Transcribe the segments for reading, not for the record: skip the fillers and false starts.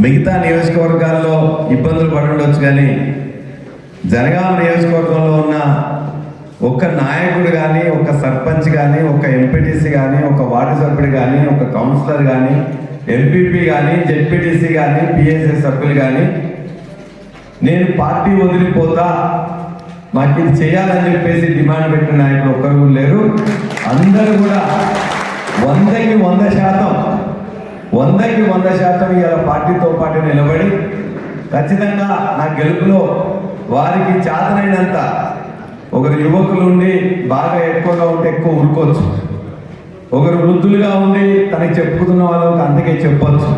మిగతా నియోజకవర్గాల్లో ఇబ్బందులు పడి ఉండొచ్చు, కానీ జనగామ నియోజకవర్గంలో ఉన్న ఒక నాయకుడు కానీ, ఒక సర్పంచ్ కానీ, ఒక ఎంపీటీసీ కానీ, ఒక వార్డు సభ్యుడు కానీ, ఒక కౌన్సిలర్ కానీ, ఎంపీపీ కానీ, జెడ్పీటీసీ కానీ, పిఎస్సీ సభ్యులు కానీ నేను పార్టీ వదిలిపోతా, మాకు ఇది చేయాలని చెప్పేసి డిమాండ్ పెట్టిన నాయకులు ఒక్కరు లేరు. అందరూ కూడా 100కి 100% ఇలా పార్టీతో పాటు నిలబడి ఖచ్చితంగా నా గెలుపులో వారికి చేతనైనంత, ఒకరు యువకులు ఉండి బాగా ఎక్కువగా ఉంటే ఎక్కువ ఉరుకోవచ్చు, ఒకరు వృద్ధులుగా ఉండి తనకి చెప్పుకున్న వాళ్ళకి అందుకే చెప్పొచ్చు.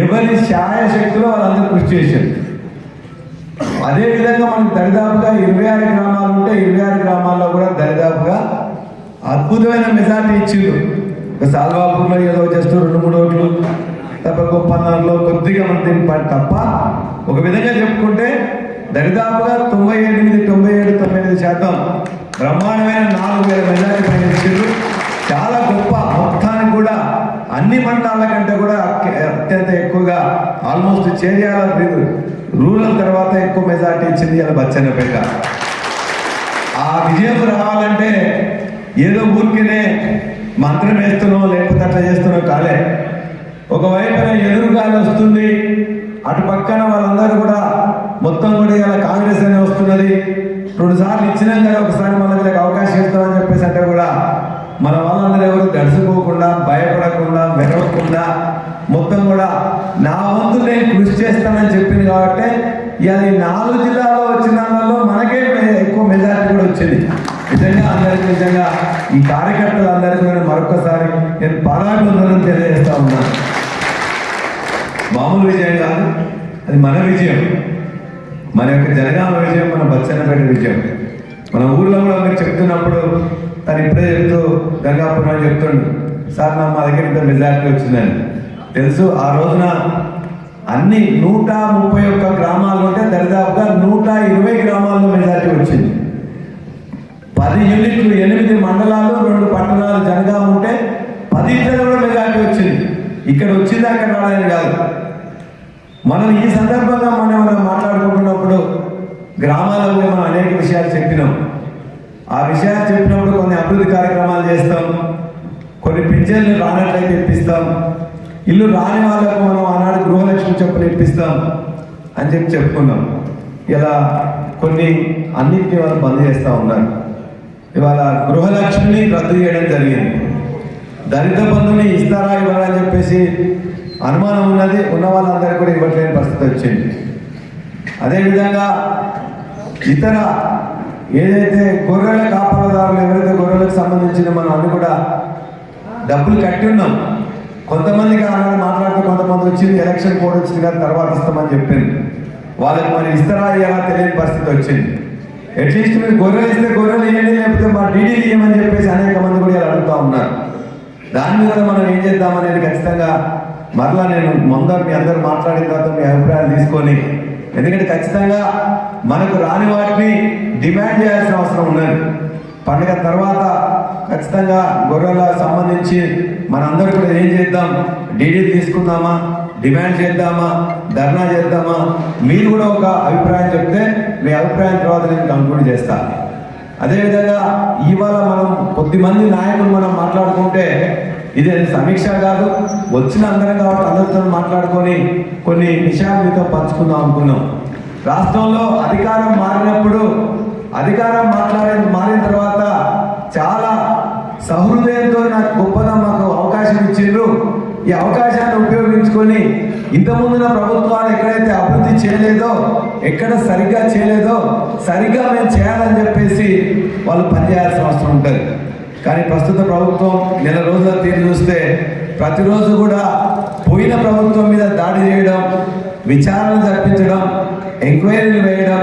ఎవరి శాయశక్తిలో వాళ్ళందరూ కృషి చేశారు. అదేవిధంగా మనకు దరిదాపుగా 26 గ్రామాలు ఉంటే 26 గ్రామాల్లో కూడా దరిదాపుగా అద్భుతమైన మెజార్టీ ఇచ్చిండ్రు. సాల్వాపూర్లో ఏదో జస్ట్ 2-3 ఓట్లు తప్ప, గొప్పన్నలో కొద్దిగా మంది తప్ప ఒక విధంగా చెప్పుకుంటే దరిదాపుగా 97-99% బ్రహ్మాండమైన 4000 మెజార్టీ పైన ఇచ్చిండ్రు. చాలా గొప్ప, మొత్తానికి కూడా అన్ని మండలాల కంటే కూడా అత్యంత ఎక్కువగా ఆల్మోస్ట్ చేర్యాల రూరల్ తర్వాత ఎక్కువ మెజార్టీ ఇచ్చింది ఇలా బచ్చన్నపేట. ఆ విజయం రావాలంటే ఏదో ఊరికినే మంత్రం వేస్తున్నాం లేకపోతే అట్లా చేస్తున్నాం కాలే. ఒకవైపున ఎదురుగాలి వస్తుంది, అటు పక్కన వాళ్ళందరూ కూడా మొత్తం కూడా ఇలా కాంగ్రెస్ అనే వస్తున్నది. 2 సార్లు ఇచ్చినాం కదా, ఒకసారి మనకి అవకాశం ఇస్తామని చెప్పేసి అంటే కూడా మన వాళ్ళందరూ ఎవరు దడుచుకోకుండా, భయపడకుండా, వెరవకుండా మొత్తం కూడా నా వంతు నేను కృషి చేస్తానని చెప్పింది. కాబట్టి ఇవాళ ఈ 4 జిల్లాలో వచ్చిన దానిలో మనకే ఎక్కువ మెజారిటీ కూడా వచ్చింది. నిజంగా అందరికీ, నిజంగా ఈ కార్యకర్తలందరికీ నేను మరొకసారి నేను పాదాభివందనం తెలియజేస్తా ఉన్నాను. మామూలు విజయం కాదు, అది మన విజయం, మన యొక్క జనగామ విజయం, మన బచ్చన్నపేట విజయం. మన ఊర్లో కూడా మీరు చెప్తున్నప్పుడు తను ఇప్పుడే చెప్తూ గంగాపురం చెప్తుండు, సార్ నా మా దగ్గర ఇంత మెజారిటీ వచ్చిందని. తెలుసు ఆ రోజున అన్ని 131 గ్రామాలు ఉంటే దరిదాపుగా 120 గ్రామాల్లో మెజారిటీ వచ్చింది. 10 యూనిట్లు, 8 మండలాలు, 2 పట్టణాలు జనగామ ఉంటే 10 కూడా మెజారిటీ వచ్చింది. ఇక్కడ వచ్చింది అక్కడ రాలేదు కాదు. మనం ఈ సందర్భంగా మనం మాట్లాడుకుంటున్నప్పుడు గ్రామాలలో మనం అనేక విషయాలు చెప్పినాం. ఆ విషయాలు చెప్పినప్పుడు కొన్ని అభివృద్ధి కార్యక్రమాలు చేస్తాం, కొన్ని పింఛన్లు రానట్లయితే ఇప్పిస్తాం, ఇల్లు రాని వాళ్ళకు మనం ఆనాడు గృహలక్ష్మి చెప్పులు ఇప్పిస్తాం అని చెప్పుకున్నాం. ఇలా కొన్ని అన్నింటినీ వాళ్ళు బంద్ చేస్తూ ఉన్నారు. ఇవాళ గృహలక్ష్మిని రద్దు చేయడం జరిగింది. దళిత బంధుని ఇస్తారా ఇవ్వరా అని చెప్పేసి అనుమానం ఉన్నది, ఉన్న వాళ్ళందరూ కూడా ఇవ్వట్లేని పరిస్థితి వచ్చింది. అదేవిధంగా ఇతర ఏదైతే గొర్రెల కాపలదారులు ఎవరైతే గొర్రెలకు సంబంధించిన మనం అన్ని కూడా డబ్బులు కట్టి ఉన్నాం. కొంతమందికి ఆనాడు మాట్లాడుతూ కొంతమంది వచ్చింది, ఎలక్షన్ కోడ్ వచ్చింది కానీ తర్వాత ఇస్తామని చెప్పింది. వాళ్ళకి మరి ఇస్తారా ఎలా తెలియని పరిస్థితి వచ్చింది. అట్లీస్ట్ మీరు గొర్రెలు ఇస్తే గొర్రెలు ఇవ్వండి, లేకపోతే మా డీడీలు ఇవ్వమని చెప్పేసి అనేక మంది కూడా ఇలా అడుగుతూ ఉన్నారు. దాని మీద మనం ఏం చేద్దామనేది ఖచ్చితంగా మరలా నేను ముందర మీ అందరూ మాట్లాడిన తర్వాత మీ అభిప్రాయాలు తీసుకొని, ఎందుకంటే ఖచ్చితంగా మనకు రాని వాటిని డిమాండ్ చేయాల్సిన అవసరం ఉన్నది. పండుగ తర్వాత ఖచ్చితంగా గొర్రెలకు సంబంధించి మనందరూ కూడా ఏం చేద్దాం, డీడీలు తీసుకుందామా, డిమాండ్ చేద్దామా, ధర్నా చేద్దామా, మీరు కూడా ఒక అభిప్రాయం చెప్తే మీ అభిప్రాయం తర్వాత నేను కంక్లూడ్ చేస్తాను. అదేవిధంగా ఇవాళ మనం కొద్దిమంది నాయకులు మనం మాట్లాడుకుంటే ఇది సమీక్ష కాదు, వచ్చిన అందరం కాబట్టి అందరితో మాట్లాడుకొని కొన్ని విషయాలు మీతో పంచుకుందాం అనుకున్నాం. రాష్ట్రంలో అధికారం మారినప్పుడు, అధికారం మారిన తర్వాత చాలా సహృదయంతో నాకు గొప్పగా మాకు అవకాశం ఇచ్చిండ్రు. ఈ అవకాశాన్ని ఉపయోగించుకొని ఇంతకుముందున ప్రభుత్వాలు ఎక్కడైతే అభివృద్ధి చేయలేదో, ఎక్కడ సరిగ్గా చేయలేదో సరిగ్గా మేము చేయాలని చెప్పేసి వాళ్ళు పనిచేయాల్సిన అవసరం ఉంటుంది. కానీ ప్రస్తుత ప్రభుత్వం నెల రోజుల తీరు చూస్తే ప్రతిరోజు కూడా పోయిన ప్రభుత్వం మీద దాడి చేయడం, విచారణ జరిపించడం, ఎంక్వైరీలు వేయడం,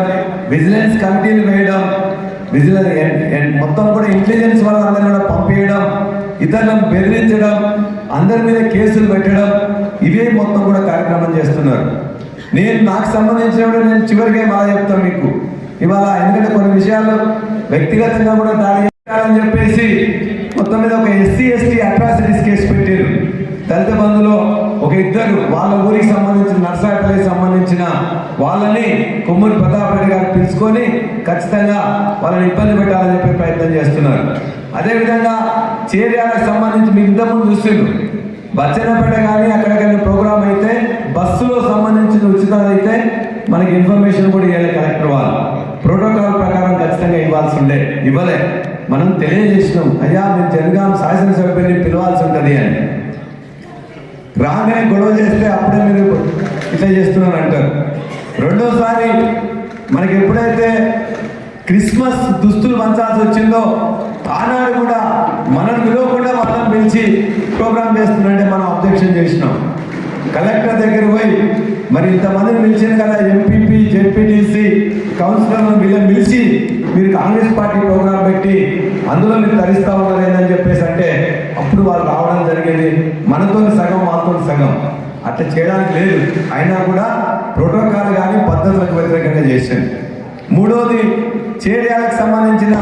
విజిలెన్స్ కమిటీలు వేయడం, మొత్తం కూడా ఇంటెలిజెన్స్ వాళ్ళందరినీ కూడా పంపించడం, ఇతరులను బెదిరించడం, అందరి మీద కేసులు పెట్టడం, ఇవే మొత్తం కూడా కార్యక్రమం చేస్తున్నారు. నాకు సంబంధించినప్పుడు నేను చివరిగా బాగా చెప్తాను మీకు ఇవాళ, ఎందుకంటే కొన్ని విషయాలు వ్యక్తిగతంగా కూడా దాడి చేయాలని చెప్పేసి మొత్తం మీద ఒక SC/ST అట్రాసిటీస్ కేసు పెట్టారు. దళిత బంధులో ఒక ఇద్దరు వాళ్ళ ఊరికి సంబంధించిన నర్సాపల్లికి సంబంధించిన వాళ్ళని కొమ్మూరి ప్రతాప్ రెడ్డి గారు పిలుచుకొని ఖచ్చితంగా వాళ్ళని ఇబ్బంది పెట్టాలని చెప్పి ప్రయత్నం చేస్తున్నారు. అదేవిధంగా చేర్యాలకు సంబంధించి మీరు ఇంతకుముందు చూస్తుండ్రు, బచ్చన్నపేట కానీ అక్కడికైనా ప్రోగ్రామ్ అయితే బస్సులో సంబంధించిన ఉచితం అయితే మనకి ఇన్ఫర్మేషన్ కూడా ఇవ్వాలి. కలెక్టర్ వాళ్ళు ప్రోటోకాల్ ప్రకారం ఖచ్చితంగా ఇవ్వాల్సి ఉండే, ఇవ్వలే. మనం తెలియజేసినాం, అయ్యా మేము జనగాం శాసనసభ్యుని పిలవాల్సి ఉంటుంది అని. రాగానే గొడవ చేస్తే అప్పుడే మీరు ఇట్లా చేస్తున్నారు అంటారు. రెండోసారి మనకి ఎప్పుడైతే క్రిస్మస్ దుస్తులు పంచాల్సి వచ్చిందో ఆనాడు కూడా మనం విలువకుండా వాళ్ళని పిలిచి ప్రోగ్రామ్ చేస్తున్నారంటే మనం అబ్జెక్షన్ చేసినాం. కలెక్టర్ దగ్గర పోయి మరి ఇంతమందిని పిలిచింది కదా, ఎంపీపీ జెడ్పీటీసీ కౌన్సిలర్లను వీళ్ళని పిలిచి మీరు కాంగ్రెస్ పార్టీ ప్రోగ్రాం పెట్టి అందులో మీరు తరిస్తా ఉన్నారేదని చెప్పేసి అంటే అప్పుడు వాళ్ళు రావడం జరిగేది. మనతో సగం వాళ్ళతో సగం అట్లా చేయడానికి లేదు. అయినా కూడా ప్రోటోకాల్ కానీ పద్ధతులకు వ్యతిరేకంగా చేసింది. మూడోది చేర్యాలకు సంబంధించిన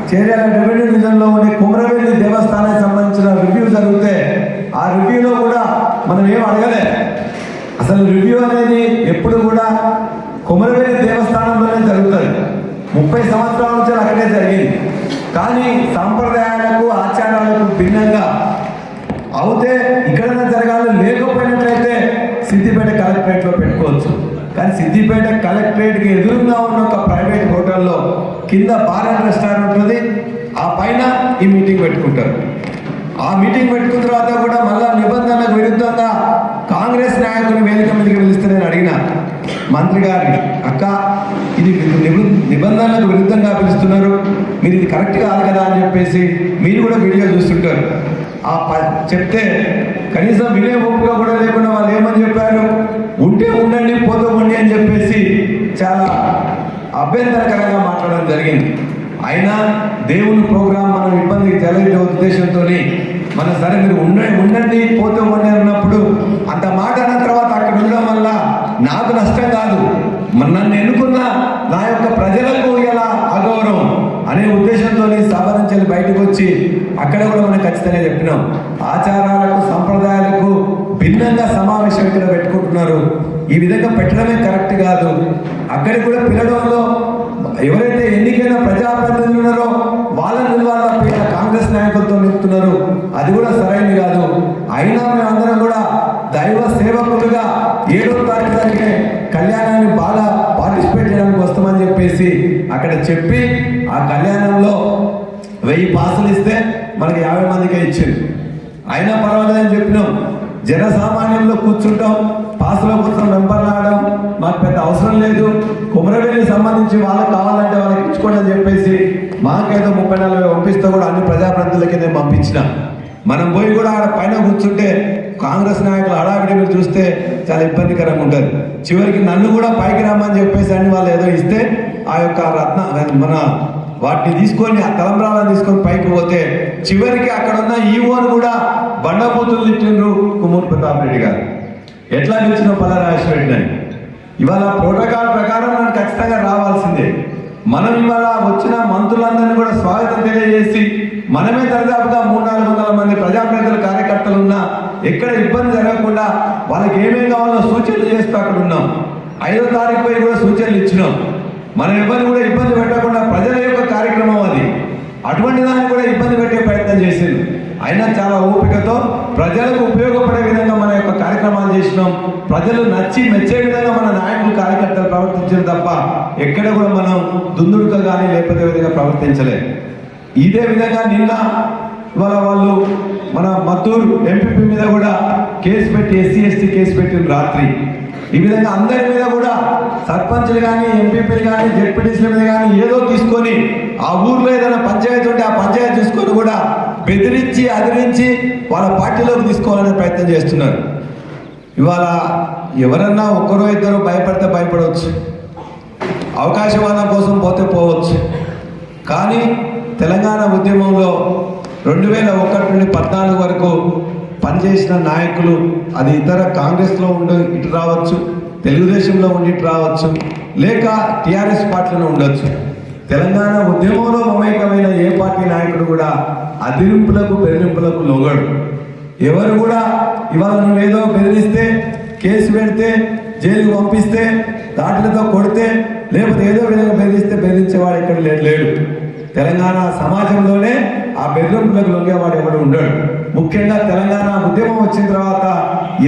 చేర్యాల రెవెన్యూ డివిజన్లో ఉండే కుమరవెల్లి దేవస్థానానికి సంబంధించిన రివ్యూ జరిగితే ఆ రివ్యూలో కూడా మనం ఏం అడగలే. అసలు రివ్యూ అనేది ఎప్పుడు కూడా కుమరవెల్లి దేవస్థానంలోనే జరుగుతుంది. 30 సంవత్సరాల నుంచి అక్కడే జరిగింది. కానీ సాంప్రదాయాలకు ఆచారాలకు భిన్నంగా అవుతే ఇక్కడైనా జరగాలి, లేకపోయినట్లయితే సిద్దిపేట కలెక్టరేట్లో పెట్టుకోవచ్చు. కానీ సిద్దిపేట కలెక్టరేట్కి ఎదురుగా ఉన్న ఒక ప్రైవేట్ హోటల్లో కింద బార్ అండ్ రెస్టారెంట్ ఉంటుంది, ఆ పైన ఈ మీటింగ్ పెట్టుకుంటారు. ఆ మీటింగ్ పెట్టుకున్న తర్వాత కూడా మళ్ళా నిబంధనలకు విరుద్ధంగా కాంగ్రెస్ నాయకుని వేదిక మీదకి పిలిస్తే నేను అడిగిన మంత్రి గారిని, అక్క ఇది నిబంధనలకు విరుద్ధంగా పిలుస్తున్నారు, మీరు ఇది కరెక్ట్ కాదు కదా అని చెప్పేసి మీరు కూడా వీడియో చూస్తుంటారు. చెప్తే కనీసం వినే ఓపిక కూడా లేకుండా వాళ్ళు ఏమని చెప్పారు, ఉంటే ఉండండి పోతే ఉండి అని చెప్పేసి చాలా అభ్యంతరకరంగా మాట్లాడడం జరిగింది. అయినా దేవుని ప్రోగ్రాం మనం ఇబ్బంది జరిగే ఉద్దేశంతో మన సరే మీరు ఉండండి పోతే ఉండి అన్నప్పుడు అంత మాట అన్న తర్వాత అక్కడ ఉండడం వల్ల నాకు నష్టం కాదు, నన్ను ఎన్నుకున్న నా యొక్క ప్రజలకు ఇలా అగౌరవం అనే ఉద్దేశంతో సభ నుంచి బయటకు వచ్చి అక్కడ కూడా మనం ఖచ్చితంగా చెప్పినాం. ఆచారాలకు సంప్రదాయాలకు భిన్నంగా సమావేశం ఇక్కడ పెట్టుకుంటున్నారు, ఈ విధంగా పెట్టడమే కరెక్ట్ కాదు. అక్కడికి కూడా పిలవడంలో ఎవరైతే ఎన్నికైన ప్రజాప్రతినిధులు ఉన్నారో వాళ్ళని నిలవాళ్ళ కాంగ్రెస్ నాయకులతో నిలుపుతున్నారు, అది కూడా సరైనది కాదు. అయినా మేమందరం కూడా దైవ సేవకులుగా 7వ తారీఖు జరిగే కళ్యాణాన్ని బాగా పార్టిసిపేట్ చేయడానికి వస్తామని చెప్పేసి అక్కడ చెప్పి ఆ కళ్యాణంలో 1000 పాసులు ఇస్తే మనకి 50 మందికే ఇచ్చింది. అయినా పర్వాలేదని చెప్పినాం. జనసామాన్యంలో కూర్చుంటాం, పాసుల కోసం వెంపర్లాడడం మాకు పెద్ద అవసరం లేదు, కుమరవెల్లికి సంబంధించి వాళ్ళకి కావాలంటే వాళ్ళకి ఇచ్చుకోండి అని చెప్పేసి మాకేదో 30-40 పంపిస్తే కూడా అన్ని ప్రజాప్రతినిధులకి నేను పంపించిన. మనం పోయి కూడా ఆడ పైన కూర్చుంటే కాంగ్రెస్ నాయకులు హడావిడి మీరు చూస్తే చాలా ఇబ్బందికరంగా ఉంటుంది. చివరికి నన్ను కూడా పైకి రమ్మని చెప్పేసి అని వాళ్ళు ఏదో ఇస్తే ఆ యొక్క మన వాటిని తీసుకొని ఆ తలంబ్రాలను తీసుకొని పైకి పోతే చివరికి అక్కడ ఉన్న ఈవోను కూడా బండబూతులు తిట్టిండ్రు కొమ్మూరి ప్రతాప్ రెడ్డి గారు. ఎట్లా పిలిచిన పల్లరాజేశ్వర రెడ్డి అని. ఇవాళ ప్రోటోకాల్ ప్రకారం మనం ఖచ్చితంగా రావాల్సిందే. మనం ఇవాళ వచ్చిన మంత్రులందరినీ కూడా స్వాగతం తెలియజేసి మనమే దరిదాపుగా 300-400 మంది ప్రజాప్రతినిధుల కార్యకర్తలు ఉన్నా ఎక్కడ ఇబ్బంది జరగకుండా వాళ్ళకి ఏమేమి కావాలో సూచనలు చేస్తూ అక్కడ ఉన్నాం. 5వ తారీఖు పోయి కూడా సూచనలు ఇచ్చినాం. మనం ఎవరిని కూడా ఇబ్బంది పెట్టకుండా ప్రజల యొక్క కార్యక్రమం అది, అటువంటి దాన్ని కూడా ఇబ్బంది పెట్టే ప్రయత్నం చేసింది. అయినా చాలా ఓపికతో ప్రజలకు ఉపయోగపడే విధంగా మన యొక్క కార్యక్రమాలు చేసినాం. ప్రజలు నచ్చి మెచ్చే విధంగా మన నాయకులు కార్యకర్తలు ప్రవర్తించారు తప్ప ఎక్కడ కూడా మనం దుందుడుగా కానీ లేకపోతే విధంగా ప్రవర్తించలేదు. ఇదే విధంగా నిన్న వాళ్ళు మన మత్తూరు ఎంపీపీ మీద కూడా కేసు పెట్టి SC/ST కేసు పెట్టిన రాత్రి. ఈ విధంగా అందరి మీద కూడా సర్పంచ్లు కానీ ఎంపీపీలు కానీ జెడ్పీటీసీల మీద కానీ ఏదో తీసుకొని ఆ ఊర్లో ఏదైనా పంచాయతీ ఉంటే ఆ పంచాయతీ తీసుకొని కూడా బెదిరించి అదిరించి వాళ్ళ పార్టీలోకి తీసుకోవాలనే ప్రయత్నం చేస్తున్నారు. ఇవాళ ఎవరన్నా ఒక్కరో ఇద్దరు భయపడితే భయపడవచ్చు, అవకాశవాదం కోసం పోతే పోవచ్చు. కానీ తెలంగాణ ఉద్యమంలో 2001 నుండి 14 వరకు పనిచేసిన నాయకులు, అది ఇతర కాంగ్రెస్లో ఉండి ఇటు రావచ్చు, తెలుగుదేశంలో ఉండి ఇటు రావచ్చు, లేక TRS పార్టీలో ఉండొచ్చు. తెలంగాణ ఉద్యమంలో మమేకమైన ఏ పార్టీ నాయకుడు కూడా అదిరింపులకు బెదిరింపులకు లొగడు. ఎవరు కూడా ఇవాళ నువ్వేదో బెదిరిస్తే కేసు పెడితే జైలుకు పంపిస్తే దాటిలతో కొడితే లేకపోతే ఏదో విధంగా బెదిరించేవాడు ఇక్కడ లేడు. తెలంగాణ సమాజంలోనే ఆ బెదిరింపులకు లొంగేవాడు ఎవడు ఉండడు. ముఖ్యంగా తెలంగాణ ఉద్యమం వచ్చిన తర్వాత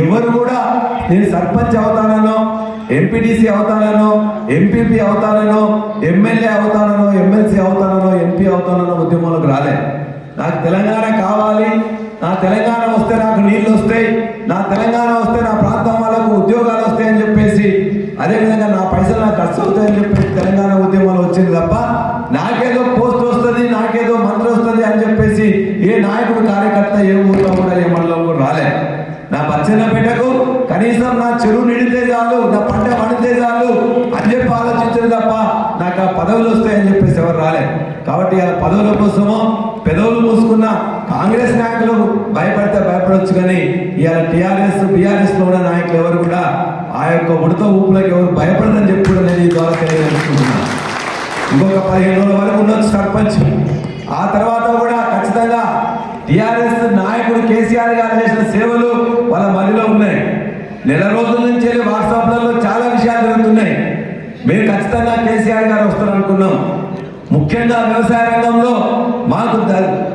ఎవరు కూడా నేను సర్పంచ్ అవుతానో, ఎంపీటీసీ అవుతానో, ఎంపీపీ అవుతానో, ఎమ్మెల్యే అవుతానో, ఎమ్మెల్సీ అవుతానో, ఎంపీ అవుతానో ఉద్యమంలోకి రాలే. నాకు తెలంగాణ కావాలి, నా తెలంగాణ వస్తే నాకు నీళ్ళు వస్తాయి, నా తెలంగాణ వస్తే నా ప్రాంతం వాళ్ళకు ఉద్యోగాలు వస్తాయని చెప్పేసి, అదేవిధంగా నా పైసలు నాకు ఖర్చు అవుతాయని చెప్పేసి తెలంగాణ ఉద్యమంలో వచ్చింది తప్ప నాకేదో పోస్ట్ వస్తుంది, నాకేదో మంత్రి వస్తుంది అని చెప్పేసి ఏ నాయకుడు కార్యకర్త ఏ ఊళ్ళో కూడా ఏ మండలంలో కూడా రాలే. నా బచ్చన్నపేటకు కనీసం నా చెరువు నిండితే చాలు, నా పంట పండితే చాలు అని చెప్పి ఆలోచించరు తప్ప నాకు ఆ పదవులు వస్తాయని చెప్పేసి ఎవరు రాలే. కాబట్టి ఆ పదవుల కోసమో పెదవులు మూసుకున్న కాంగ్రెస్ నాయకులు భయపడితే భయపడవచ్చు, కానీ ఇవాళ బీఆర్ఎస్ లో ఉన్న నాయకులు ఎవరు కూడా ఆ యొక్క ఉడత ఊపులకు ఎవరు భయపడదని చెప్పి కూడా నేను ఈ ద్వారా తెలియజేసుకుంటున్నాను. ఇంకొక 15 రోజుల వరకు ఉండొచ్చు సర్పంచ్. ఆ తర్వాత కూడా ఖచ్చితంగా టీఆర్ఎస్ నాయకుడు కేసీఆర్ గారు చేసిన సేవలు వాళ్ళ మదిలో ఉన్నాయి. నెల రోజుల నుంచి వాట్సాప్లలో చాలా విషయాలు జరుగుతున్నాయి. మేము ఖచ్చితంగా కేసీఆర్ గారు వస్తారనుకున్నాం. ముఖ్యంగా వ్యవసాయ రంగంలో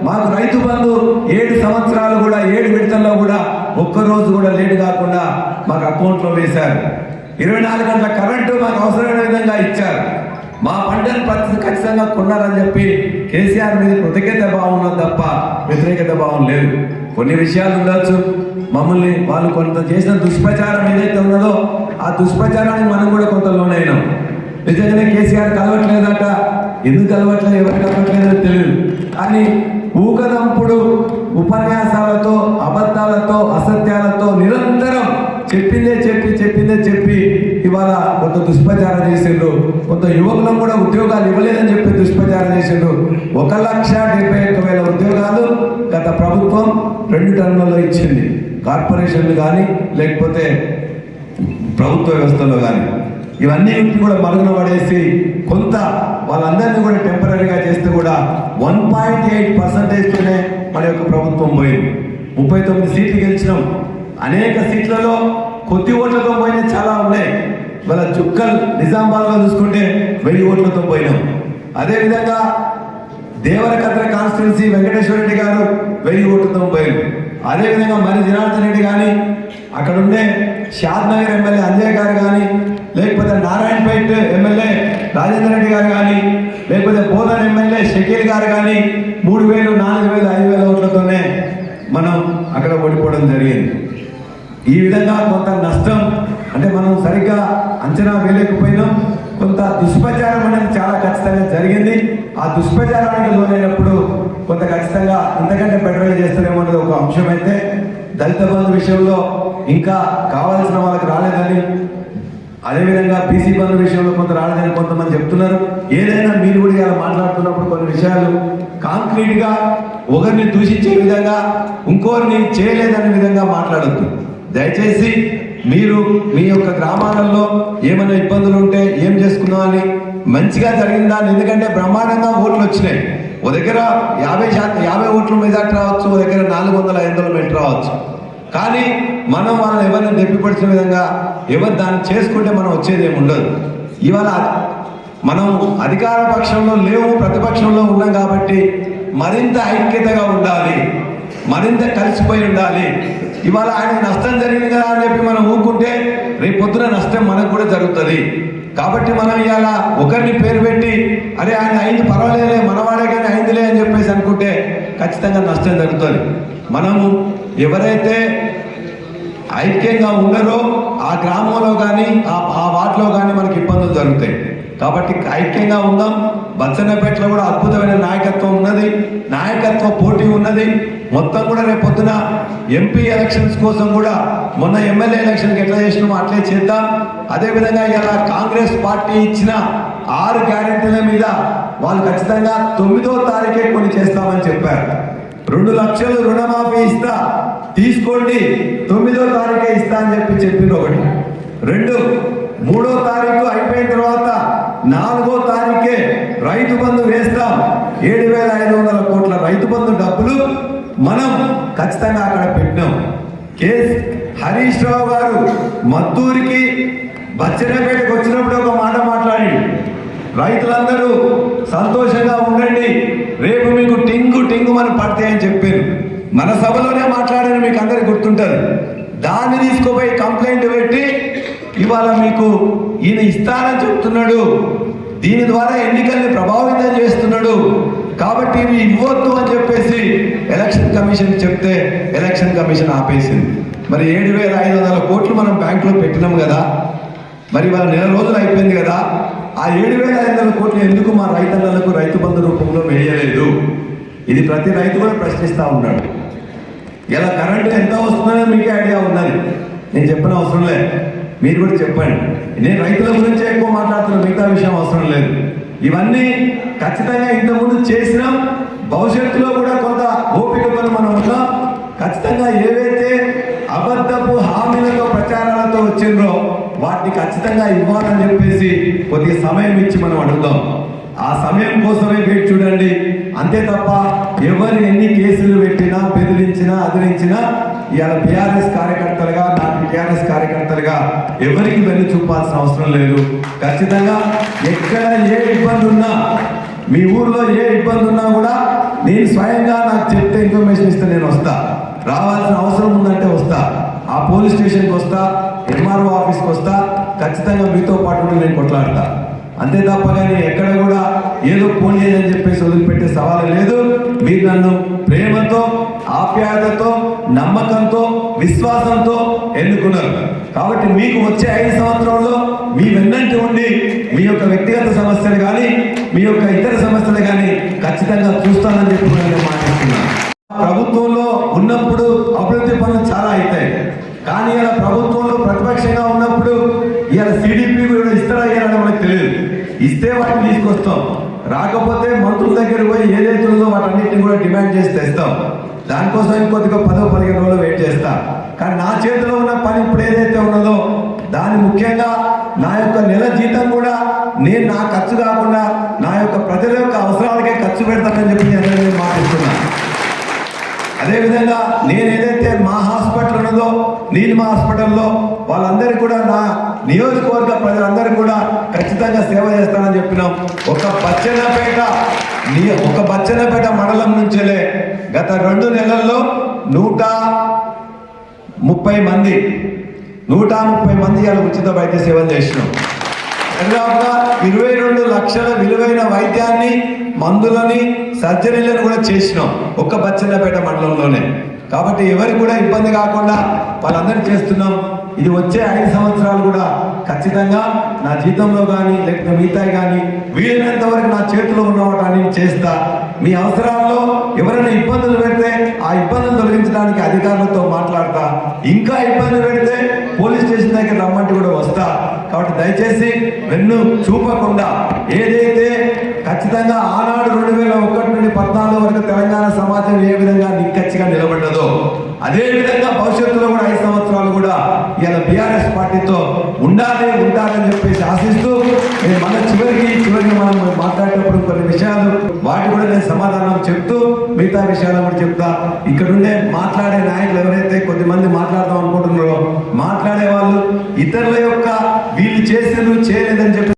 మాకు రైతు బంధు 7 సంవత్సరాలు కూడా 7 విడతల్లో కూడా ఒక్కరోజు కూడా లేటు కాకుండా మాకు అకౌంట్లో వేశారు. 24 గంటల కరెంటు మాకు అవసరమైన విధంగా ఇచ్చారు. మా పంటను ఖచ్చితంగా కొన్నారని చెప్పి కేసీఆర్ మీద కృతజ్ఞత భావం ఉన్నది తప్ప వ్యతిరేకత భావం లేదు. కొన్ని విషయాలు ఉండొచ్చు, మమ్మల్ని వాళ్ళు కొంత చేసిన దుష్ప్రచారం ఏదైతే ఉన్నదో ఆ దుష్ప్రచారానికి మనం కూడా కొంత లోనైనాం. నిజంగానే కేసీఆర్ కలవట్లేదట, ఎందుకు కలవట్లేదు, ఎవరు కలవట్లేదో తెలియదు. కానీ ఊకదంపుడు ఉపన్యాసాలతో, అబద్ధాలతో, అసత్యాలతో నిరంతరం చెప్పిందే చెప్పి ఇవాళ కొంత దుష్ప్రచారం చేసిండ్రు. కొంత యువకులకు కూడా ఉద్యోగాలు ఇవ్వలేదని చెప్పి దుష్ప్రచారం చేసిండ్రు. 1,71,000 ఉద్యోగాలు గత ప్రభుత్వం 2 టర్ములలో ఇచ్చింది. కార్పొరేషన్లు కానీ లేకపోతే ప్రభుత్వ వ్యవస్థలో కానీ ఇవన్నీ కూడా మరుగున పడేసి కొంత వాళ్ళందరినీ కూడా టెంపరీగా చేస్తే కూడా 1.8%తోనే మన యొక్క ప్రభుత్వం పోయింది. 39 సీట్లు గెలిచినాం. అనేక సీట్లలో కొద్ది ఓట్లతో పోయినా చాలా ఉన్నాయి. వాళ్ళ చుక్కల్ నిజామాబాద్లో చూసుకుంటే 1000 ఓట్లతో పోయినాం. అదేవిధంగా దేవరకద్ర కాన్స్టిట్యున్సీ వెంకటేశ్వర రెడ్డి గారు 1000 ఓట్లతో పోయారు. అదేవిధంగా మరి జనార్దన్ రెడ్డి కానీ, అక్కడ ఉండే షాద్నగర్ ఎమ్మెల్యే అంజయ్ గారు కానీ, లేకపోతే నారాయణపేట ఎమ్మెల్యే రాజేందర్ రెడ్డి గారు కానీ, లేకపోతే బోధన్ ఎమ్మెల్యే షకీల్ గారు కానీ 3,000, 4,000, 5,000 ఓట్లతోనే మనం అక్కడ ఓడిపోవడం జరిగింది. ఈ విధంగా కొంత నష్టం అంటే మనం సరిగ్గా అంచనా వేయలేకపోయినాం. కొంత దుష్ప్రచారం అనేది చాలా ఖచ్చితంగా జరిగింది. ఆ దుష్ప్రచారానికి లోనైనప్పుడు కొంత ఖచ్చితంగా ఇంతకంటే బెటర్గా చేస్తారేమో అనేది ఒక అంశం. అయితే దళిత బంధు విషయంలో ఇంకా కావాల్సిన వాళ్ళకి రాలేదని, అదేవిధంగా బీసీ బంధు విషయంలో కొంత రాలేదని కొంతమంది చెప్తున్నారు. ఏదైనా మీరు కూడా ఇలా మాట్లాడుతున్నప్పుడు కొన్ని విషయాలు కాంక్రీట్గా ఒకరిని దూషించే విధంగా, ఇంకోరిని చేయలేదనే విధంగా మాట్లాడద్దు. దయచేసి మీరు మీ యొక్క గ్రామాలలో ఏమైనా ఇబ్బందులు ఉంటే ఏం చేసుకున్నామని మంచిగా జరిగిందా, ఎందుకంటే బ్రహ్మాండంగా ఓట్లు వచ్చినాయి. ఓ దగ్గర 50 ఓట్ల మెజార్టీ రావచ్చు, ఓ దగ్గర 400-500 మెట్ రావచ్చు. కానీ మనం వాళ్ళని ఎవరిని దెప్పిపడిచిన విధంగా ఎవరు దాన్ని చేసుకుంటే మనం వచ్చేది ఏమి ఉండదు. ఇవాళ మనం అధికార పక్షంలో లేవు, ప్రతిపక్షంలో ఉన్నాం కాబట్టి మరింత ఐక్యతగా ఉండాలి, మరింత కలిసిపోయి ఉండాలి. ఇవాళ ఆయన నష్టం జరిగింది కదా అని చెప్పి మనం ఊరుకుంటే రేపు పొద్దున నష్టం మనకు కూడా జరుగుతుంది. కాబట్టి మనం ఇవాళ ఒకరిని పేరు పెట్టి అరే ఆయన అయింది పర్వాలేదులే, మనవాడే కానీ అయిందిలే అని చెప్పేసి అనుకుంటే ఖచ్చితంగా నష్టం జరుగుతుంది. మనము ఎవరైతే ఐక్యంగా ఉన్నారో ఆ గ్రామంలో కానీ ఆ వార్డులో కానీ మనకి ఇబ్బందులు జరుగుతాయి. కాబట్టి ఐక్యంగా ఉందాం. బచ్చన్నపేటలో కూడా అద్భుతమైన నాయకత్వం ఉన్నది, నాయకత్వ పోటీ ఉన్నది. మొత్తం కూడా రేపు పొద్దున ఎంపీ ఎలక్షన్స్ కోసం కూడా మొన్న ఎమ్మెల్యే ఎలక్షన్కి ఎట్లా చేసినామో అట్లే చేద్దాం. అదేవిధంగా ఇలా కాంగ్రెస్ పార్టీ ఇచ్చిన 6 గ్యారెంటీల మీద వాళ్ళు ఖచ్చితంగా 9వ తారీఖే కొన్ని చేస్తామని చెప్పారు. 2 లక్షలు రుణమాఫీ ఇస్తా, తీసుకోండి, 9వ తారీఖే ఇస్తా అని చెప్పింది ఒకటి. 2, 3వ తారీఖు అయిపోయిన తర్వాత 4వ తారీఖే రైతు బంధు వేస్తాం. 7,500 కోట్ల రైతు బంధు డబ్బులు మనం ఖచ్చితంగా అక్కడ పెట్టినాం. హరీష్ రావు గారు మద్దూరికి బచ్చన్నపేటకు వచ్చినప్పుడు ఒక మాట మాట్లాడి, రైతులందరూ సంతోషంగా ఉండండి, రేపు మీకు టింగు మన పడతాయని చెప్పారు. మన సభలోనే మాట్లాడారు, మీకు అందరికి గుర్తుంటారు. దాన్ని తీసుకుపోయి కంప్లైంట్ పెట్టి ఇవాళ మీకు ఈయన ఇస్తానని చెప్తున్నాడు, దీని ద్వారా ఎన్నికల్ని ప్రభావితం చేస్తున్నాడు, కాబట్టి ఇవి ఇవ్వద్దు అని చెప్పేసి ఎలక్షన్ కమిషన్ చెప్తే ఎలక్షన్ కమిషన్ ఆపేసింది. మరి 7,500 కోట్లు మనం బ్యాంకులో పెట్టినాం కదా, మరి వాళ్ళ నెల రోజులు అయిపోయింది కదా, ఆ 7,500 కోట్లు ఎందుకు మా రైతన్నలకు రైతు బంధు రూపంలో వేయలేదు? ఇది ప్రతి రైతు కూడా ప్రశ్నిస్తూ ఉన్నాడు. ఇలా కరెంటు ఎంత వస్తుందో మీకే ఐడియా ఉన్నది, నేను చెప్పిన అవసరం లేదు, మీరు కూడా చెప్పండి. నేను రైతుల గురించే ఎక్కువ మాట్లాడుతున్నా, మిగతా విషయం అవసరం లేదు. ఇవన్నీ ఖచ్చితంగా ఇంతకుముందు చేసినాం, భవిష్యత్తులో కూడా కొంత ఓపికతో మనం ఉన్నాం. ఖచ్చితంగా ఏవైతే అబద్ధపు హామీలతో ప్రచారాలతో వచ్చిండ్రో వాటిని ఖచ్చితంగా ఇవ్వాలని చెప్పేసి కొద్దిగా సమయం ఇచ్చి మనం అడుగుదాం. ఆ సమయం కోసమే వేచి చూడండి, అంతే తప్ప ఎవరు ఎన్ని కేసులు పెట్టినా బెదిరించినా అదిరించినా ఇవాళ టీఆర్ఎస్ కార్యకర్తలుగా, నాకు టీఆర్ఎస్ కార్యకర్తలుగా ఎవరికి వెళ్ళి చూపాల్సిన అవసరం లేదు. ఖచ్చితంగా ఎక్కడ ఏ ఇబ్బంది ఉన్నా, మీ ఊర్లో ఏ ఇబ్బంది ఉన్నా కూడా నేను స్వయంగా నాకు చెప్తే ఇన్ఫర్మేషన్ ఇస్తే నేను వస్తా, రావాల్సిన అవసరం ఉందంటే వస్తా, ఆ పోలీస్ స్టేషన్కి వస్తా, ఎంఆర్ఓ ఆఫీస్కి వస్తా, ఖచ్చితంగా మీతో పాటు నేను కొట్లాడతా. అంతే తప్ప కానీ ఎక్కడ కూడా ఏదో ఫోన్ చేయని చెప్పేసి వదిలిపెట్టే సవాలు లేదు. మీరు నన్ను ప్రేమతో, ఆప్యాయతతో, నమ్మకంతో, విశ్వాసంతో ఎన్నుకున్నారు. కాబట్టి మీకు వచ్చే 5 సంవత్సరంలో మీ వెన్నంటి ఉండి మీ యొక్క వ్యక్తిగత సమస్యలు కానీ, మీ యొక్క ఇతర సమస్యలు కానీ ఖచ్చితంగా చూస్తానని చెప్పి నేను మాట్లాడుతున్నాను. ప్రభుత్వంలో ఉన్నప్పుడు అభివృద్ధి పనులు చాలా అవుతాయి, కానీ ఇలా ప్రభుత్వంలో ప్రతిపక్షంగా ఉన్నప్పుడు ఇలా సిడిపి కూడా ఇస్తారా ఇయ్యాలని మనకు తెలియదు. ఇస్తే వాటిని తీసుకొస్తాం, రాకపోతే మంత్రుల దగ్గర పోయి ఏదైతే ఉందో వాటన్నిటిని కూడా డిమాండ్ చేసి తెస్తాం. దానికోసం ఇంకొద్దిగా 10-15 రోజులు వెయిట్ చేస్తా. కానీ నా చేతిలో ఉన్న పని ఇప్పుడు ఏదైతే ఉన్నదో దాని ముఖ్యంగా నా యొక్క నెల జీతం కూడా నేను నా ఖర్చు కాకుండా నా యొక్క ప్రజల యొక్క అవసరాలకే ఖర్చు పెడతానని చెప్పి నేను మాటిస్తున్నాను. అదేవిధంగా నేను ఏదైతే మా హాస్పిటల్ ఉన్నదో, నేను మా హాస్పిటల్లో వాళ్ళందరికీ కూడా, నా నియోజకవర్గ ప్రజలందరికీ కూడా ఖచ్చితంగా సేవ చేస్తానని చెప్పినాం. ఒక బచ్చన్నపేట మండలం నుంచేలే గత 2 నెలల్లో 130 మంది ఇలా ఉచిత వైద్య సేవలు చేసినాం. దాదాపుగా 22 లక్షల విలువైన వైద్యాన్ని, మందులని, సర్జరీలను కూడా చేసినాం ఒక్క బచ్చన్నపేట మండలంలోనే. కాబట్టి ఎవరికి కూడా ఇబ్బంది కాకుండా వాళ్ళందరినీ చేస్తున్నాం. ఇది వచ్చే 5 సంవత్సరాలు కూడా ఖచ్చితంగా నా జీతంలో కానీ లేకపోతే మిగతా కానీ వీలైనంత వరకు నా చేతిలో ఉన్న వాటిని చేస్తా. మీ అవసరాల్లో ఎవరైనా ఇబ్బందులు పెడితే ఆ ఇబ్బందులు తొలగించడానికి అధికారులతో మాట్లాడతా. ఇంకా ఇబ్బంది పెడితే పోలీస్ స్టేషన్ దగ్గర రమ్మంటే కూడా వస్తా. కాబట్టి దయచేసి వెన్ను చూపకుండా ఏదైతే ఖచ్చితంగా ఆనాడు 2001 నుండి 14 వరకు తెలంగాణ సమాజం ఏ విధంగా నిక్కచ్చిగా నిలబడ్డదో అదే విధంగా భవిష్యత్తులో కూడా 5 సంవత్సరాలు కూడా ఇలా బీఆర్ఎస్ పార్టీతో ఉంటారని చెప్పేసి ఆశిస్తూ నేను మన చివరికి మనం మాట్లాడేటప్పుడు కొన్ని విషయాలు వాటి కూడా నేను సమాధానం చెప్తూ మిగతా విషయాలు కూడా చెప్తా. ఇక్కడుండే మాట్లాడే నాయకులు ఎవరైతే కొద్దిమంది మాట్లాడదాం అనుకుంటున్నారో, మాట్లాడే వాళ్ళు ఇతరుల యొక్క వీళ్ళు చేసేది చేయలేదని చెప్పి